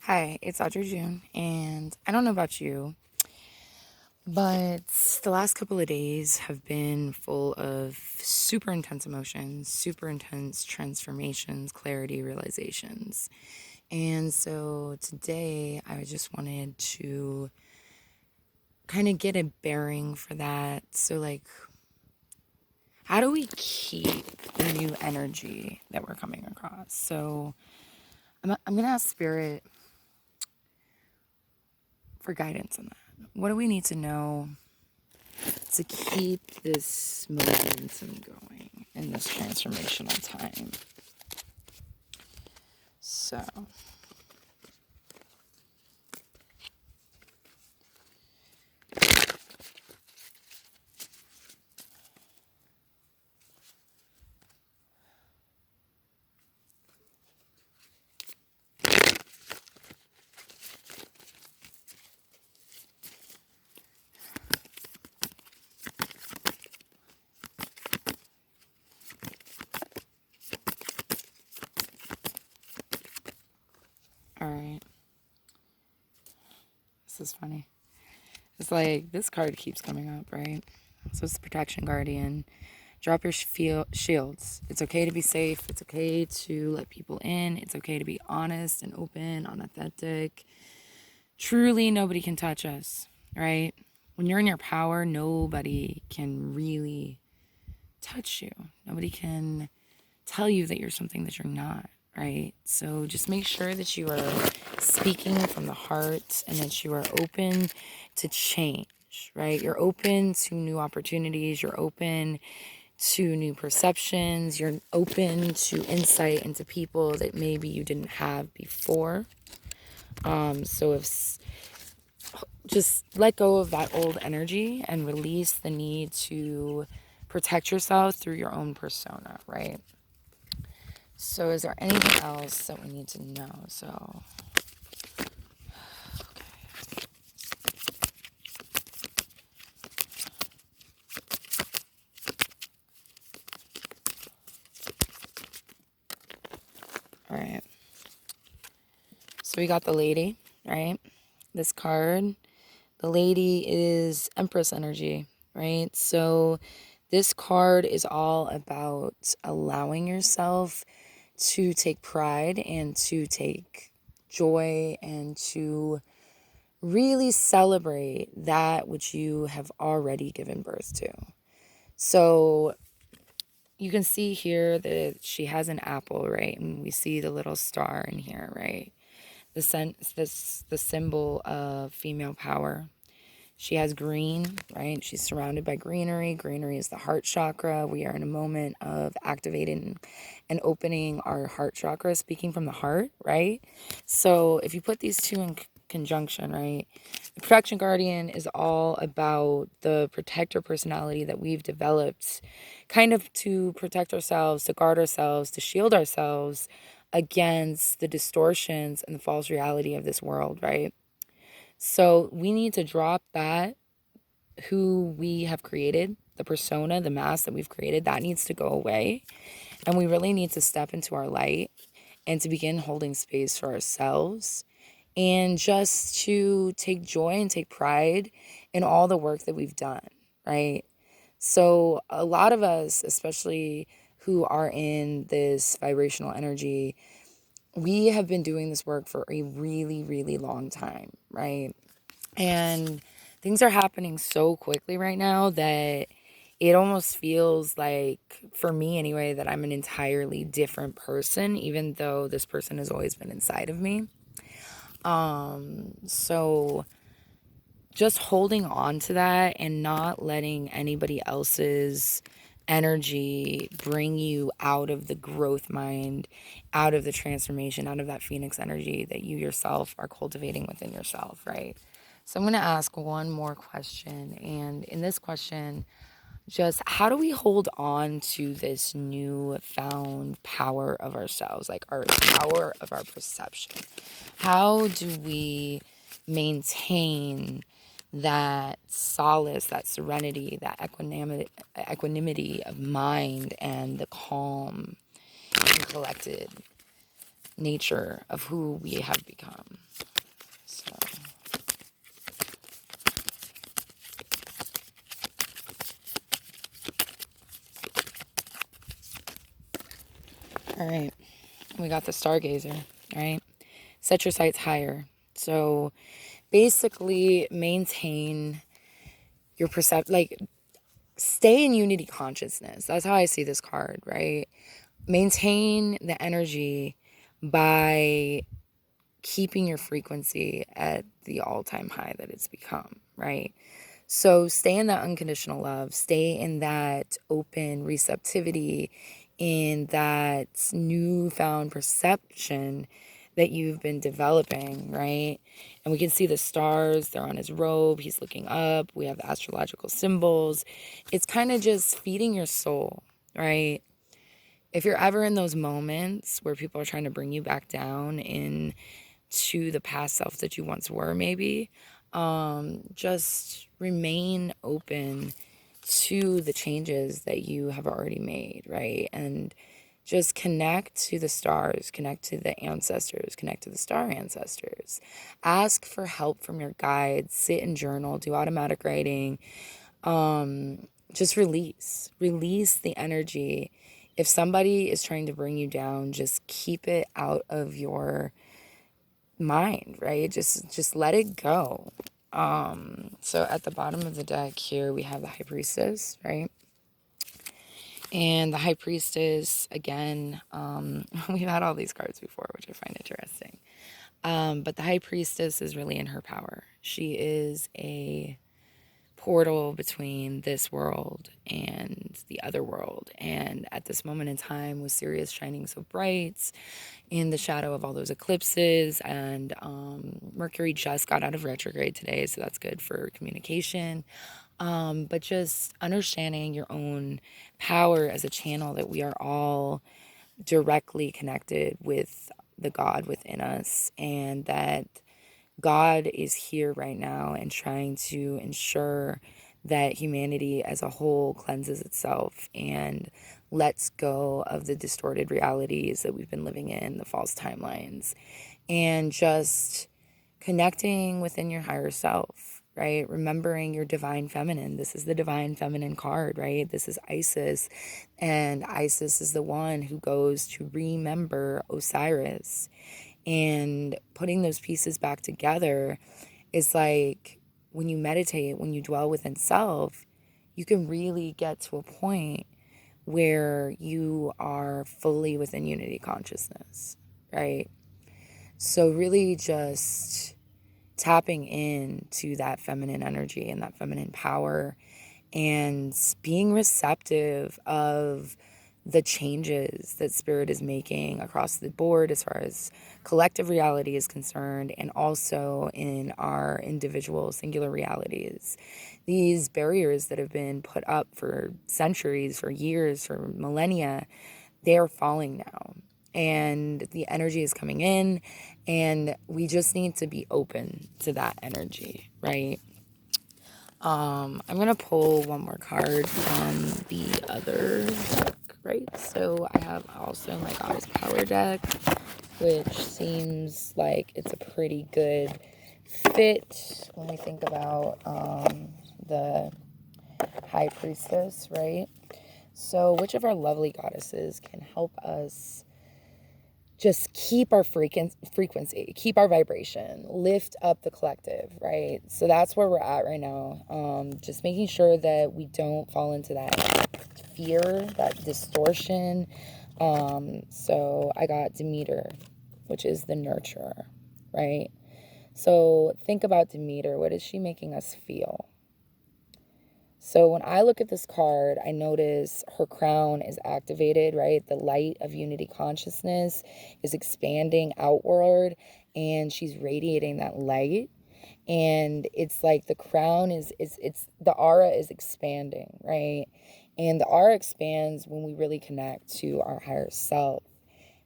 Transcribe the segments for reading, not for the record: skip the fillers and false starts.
Hi, it's Audrey June, and I don't know about you, but the last couple of days have been full of super intense emotions, super intense transformations, clarity, realizations. And so today I just wanted to kind of get a bearing for that. So, like, how do we keep the new energy that we're coming across? So, I'm going to ask Spirit for guidance on that. What do we need to know to keep this momentum going in this transformational time? So, all right, this is funny. It's like this card keeps coming up, right? So it's the Protection Guardian. Drop your shields. It's okay to be safe. It's okay to let people in. It's okay to be honest and open, unauthentic. Truly, nobody can touch us, right? When you're in your power, nobody can really touch you. Nobody can tell you that you're something that you're not, right? So just make sure that you are speaking from the heart and that you are open to change, right? You're open to new opportunities. You're open to new perceptions. You're open to insight into people that maybe you didn't have before. So if just let go of that old energy and release the need to protect yourself through your own persona, right? So is there anything else that we need to know? So, all right. So we got the lady, right? This card. The lady is Empress energy, right? So this card is all about allowing yourself to take pride and to take joy and to really celebrate that which you have already given birth to. So you can see here that she has an apple, right? And we see the little star in here, right? The symbol of female power. She has green, right? She's surrounded by greenery. Greenery is the heart chakra. We are in a moment of activating and opening our heart chakra, speaking from the heart, right? So if you put these two in conjunction, right? The Protection Guardian is all about the protector personality that we've developed kind of to protect ourselves, to guard ourselves, to shield ourselves against the distortions and the false reality of this world, right? So we need to drop that, who we have created, the persona, the mask that we've created, that needs to go away. And we really need to step into our light and to begin holding space for ourselves and just to take joy and take pride in all the work that we've done, right? So a lot of us, especially who are in this vibrational energy, we have been doing this work for a really, really long time, right? And things are happening so quickly right now that it almost feels like, for me anyway, that I'm an entirely different person, even though this person has always been inside of me. So just holding on to that and not letting anybody else's energy bring you out of the growth mind, out of the transformation, out of that phoenix energy that you yourself are cultivating within yourself, right? So I'm going to ask one more question. And in this question, just how do we hold on to this new found power of ourselves, like our power of our perception? How do we maintain that solace, that serenity, that equanimity of mind and the calm and collected nature of who we have become? All right. We got the stargazer, right? Set your sights higher. So basically maintain your perception, like stay in unity consciousness. That's how I see this card, right? Maintain the energy by keeping your frequency at the all-time high that it's become, right? So stay in that unconditional love, stay in that open receptivity, in that newfound perception that you've been developing, right? And we can see the stars, they're on his robe, he's looking up, we have the astrological symbols. It's kind of just feeding your soul, right? If you're ever in those moments where people are trying to bring you back down into the past self that you once were, maybe, just remain open to the changes that you have already made, right? And just connect to the stars, connect to the ancestors, connect to the star ancestors. Ask for help from your guides, sit and journal, do automatic writing. Just release the energy. If somebody is trying to bring you down, just keep it out of your mind, right? Just let it go. So at the bottom of the deck here, we have the High Priestess, right? And the High Priestess, again, we've had all these cards before, which I find interesting. But the High Priestess is really in her power. She is a portal between this world and the other world. And at this moment in time, with Sirius shining so bright in the shadow of all those eclipses, and Mercury just got out of retrograde today, so that's good for communication. But just understanding your own power as a channel, that we are all directly connected with the God within us, and that God is here right now and trying to ensure that humanity as a whole cleanses itself and lets go of the distorted realities that we've been living in, the false timelines, and just connecting within your higher self, right? Remembering your divine feminine. This is the divine feminine card, right? This is Isis, and Isis is the one who goes to remember Osiris. And putting those pieces back together is like, when you meditate, when you dwell within self, you can really get to a point where you are fully within unity consciousness, right? So really just tapping into that feminine energy and that feminine power, and being receptive of the changes that spirit is making across the board as far as collective reality is concerned, and also in our individual singular realities. These barriers that have been put up for centuries, for years, for millennia, they are falling now, and the energy is coming in, and we just need to be open to that energy, right? I'm gonna pull one more card from the other deck, right? So I have also my Goddess Power deck, which seems like it's a pretty good fit when we think about the High Priestess, right? So which of our lovely goddesses can help us just keep our frequency, keep our vibration, lift up the collective, right? So that's where we're at right now. Just making sure that we don't fall into that fear, that distortion. So I got Demeter, which is the nurturer, right? So think about Demeter. What is she making us feel? So when I look at this card, I notice her crown is activated, right? The light of unity consciousness is expanding outward, and she's radiating that light. And it's like the crown it's the aura is expanding, right? And the aura expands when we really connect to our higher self.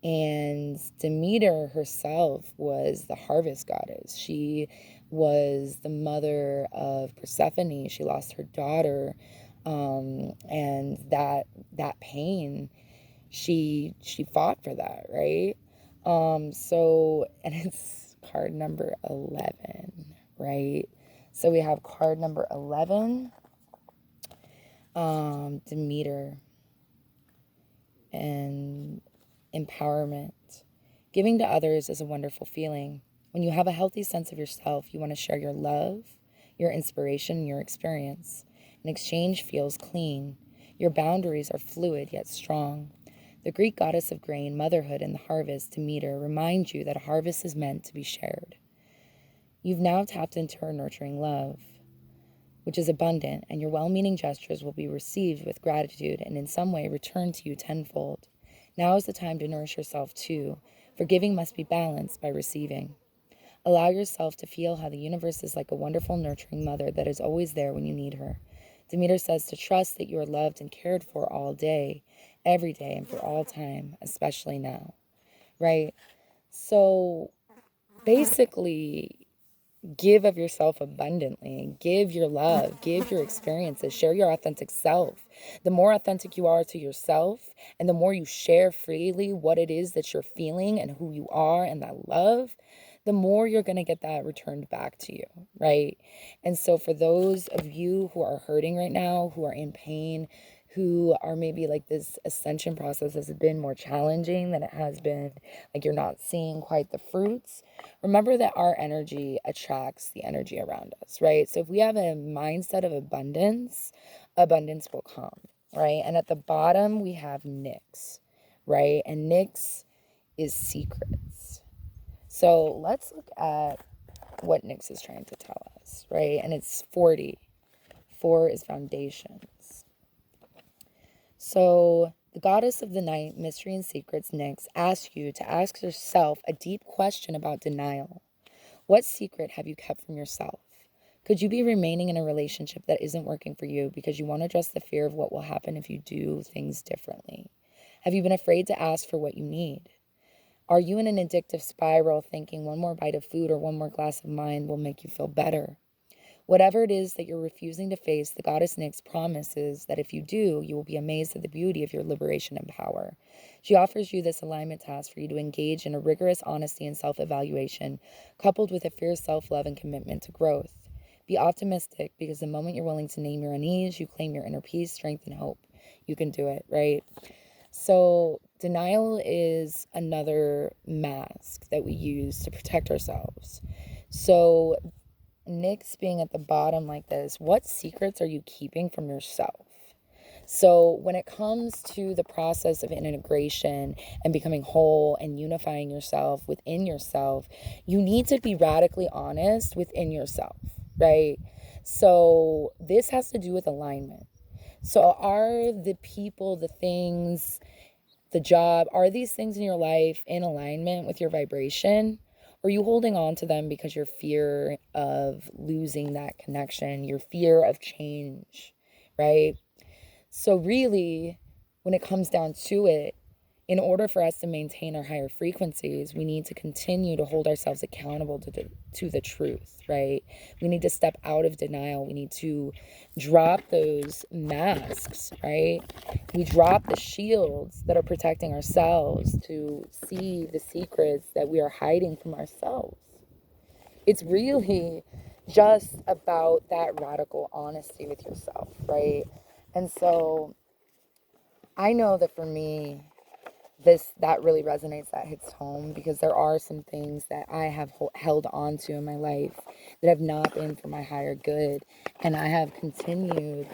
And Demeter herself was the harvest goddess. She was the mother of Persephone. She lost her daughter, and that pain, she fought for that, right? So, and it's card number 11, right? So we have card number 11, Demeter, and empowerment. Giving to others is a wonderful feeling. When you have a healthy sense of yourself, you want to share your love, your inspiration, your experience. An exchange feels clean. Your boundaries are fluid yet strong. The Greek goddess of grain, motherhood, and the harvest, Demeter, remind you that a harvest is meant to be shared. You've now tapped into her nurturing love, which is abundant, and your well-meaning gestures will be received with gratitude and in some way returned to you tenfold. Now is the time to nourish yourself too, for giving must be balanced by receiving. Allow yourself to feel how the universe is like a wonderful nurturing mother that is always there when you need her. Demeter says to trust that you are loved and cared for all day, every day, and for all time, especially now, right? So basically, give of yourself abundantly. Give your love, give your experiences, share your authentic self. The more authentic you are to yourself, and the more you share freely what it is that you're feeling and who you are and that love, the more you're going to get that returned back to you, right? And so for those of you who are hurting right now, who are in pain, who are maybe like this ascension process has been more challenging than it has been, like you're not seeing quite the fruits, remember that our energy attracts the energy around us, right? So if we have a mindset of abundance, abundance will come, right? And at the bottom, we have Nyx, right? And Nyx is secrets. So let's look at what Nyx is trying to tell us, right? And it's 40. 4 is foundations. So the goddess of the night, mystery and secrets, Nyx, asks you to ask yourself a deep question about denial. What secret have you kept from yourself? Could you be remaining in a relationship that isn't working for you because you want to address the fear of what will happen if you do things differently? Have you been afraid to ask for what you need? Are you in an addictive spiral thinking one more bite of food or one more glass of wine will make you feel better? Whatever it is that you're refusing to face, the goddess Nyx promises that if you do, you will be amazed at the beauty of your liberation and power. She offers you this alignment task for you to engage in a rigorous honesty and self-evaluation, coupled with a fierce self-love and commitment to growth. Be optimistic, because the moment you're willing to name your unease, you claim your inner peace, strength, and hope. You can do it, right? So denial is another mask that we use to protect ourselves. So Nyx being at the bottom like this, what secrets are you keeping from yourself? So when it comes to the process of integration and becoming whole and unifying yourself within yourself, you need to be radically honest within yourself, right? So this has to do with alignment. So are the people, the things, the job, are these things in your life in alignment with your vibration? Or are you holding on to them because your fear of losing that connection, your fear of change, right? So really, when it comes down to it, in order for us to maintain our higher frequencies, we need to continue to hold ourselves accountable to the truth, right? We need to step out of denial. We need to drop those masks, right? We drop the shields that are protecting ourselves to see the secrets that we are hiding from ourselves. It's really just about that radical honesty with yourself, right? And so I know that for me, that really resonates, that hits home, because there are some things that I have held on to in my life that have not been for my higher good, and I have continued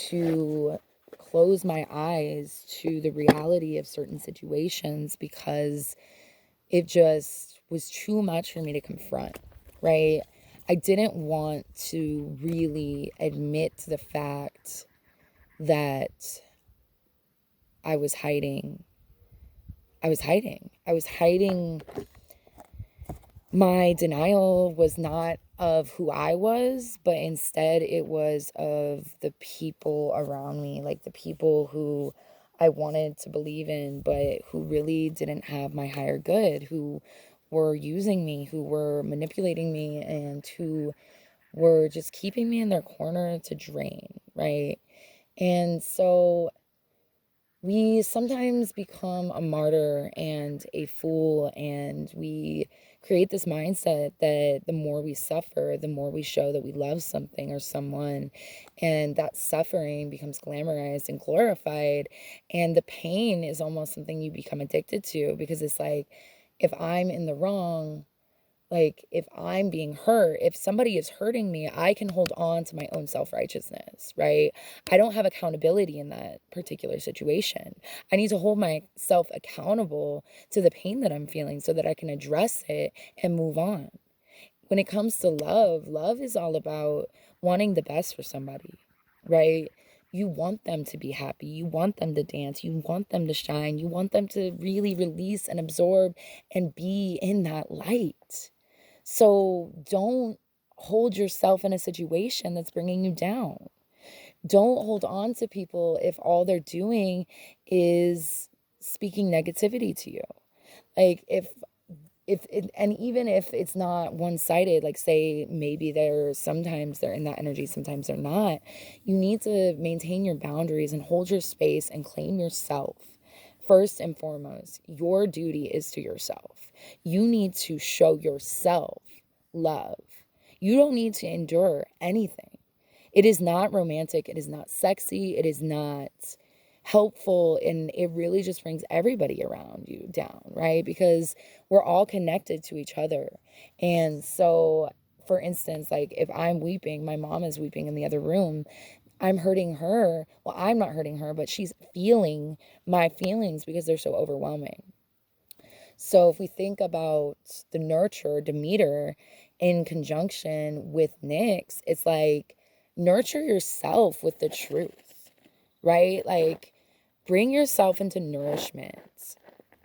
to close my eyes to the reality of certain situations because it just was too much for me to confront, right? I didn't want to really admit to the fact that I was hiding. I was hiding. My denial was not of who I was, but instead it was of the people around me, like the people who I wanted to believe in, but who really didn't have my higher good, who were using me, who were manipulating me, and who were just keeping me in their corner to drain, right? And so we sometimes become a martyr and a fool, and we create this mindset that the more we suffer, the more we show that we love something or someone, and that suffering becomes glamorized and glorified, and the pain is almost something you become addicted to, because it's like, if I'm in the wrong, like, if I'm being hurt, if somebody is hurting me, I can hold on to my own self-righteousness, right? I don't have accountability in that particular situation. I need to hold myself accountable to the pain that I'm feeling so that I can address it and move on. When it comes to love, love is all about wanting the best for somebody, right? You want them to be happy. You want them to dance. You want them to shine. You want them to really release and absorb and be in that light. So don't hold yourself in a situation that's bringing you down. Don't hold on to people if all they're doing is speaking negativity to you. Like, if it, and even if it's not one-sided, like, say maybe sometimes they're in that energy, sometimes they're not, you need to maintain your boundaries and hold your space and claim yourself. First and foremost, your duty is to yourself. You need to show yourself love. You don't need to endure anything. It is not romantic, it is not sexy, it is not helpful, and it really just brings everybody around you down, right? Because we're all connected to each other. And so, for instance, like, if I'm weeping, my mom is weeping in the other room, I'm hurting her. Well, I'm not hurting her, but she's feeling my feelings because they're so overwhelming. So if we think about the nurture, Demeter, in conjunction with Nyx, it's like, nurture yourself with the truth, right? Like, bring yourself into nourishment.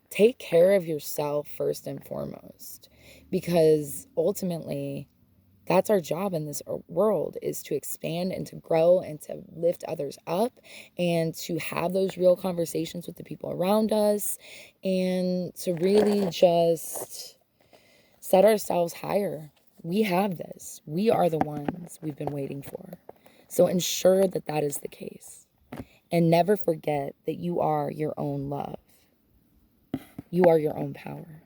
Take care of yourself first and foremost, because ultimately that's our job in this world, is to expand and to grow and to lift others up and to have those real conversations with the people around us and to really just set ourselves higher. We have this. We are the ones we've been waiting for. So ensure that that is the case. And never forget that you are your own love. You are your own power.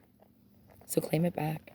So claim it back.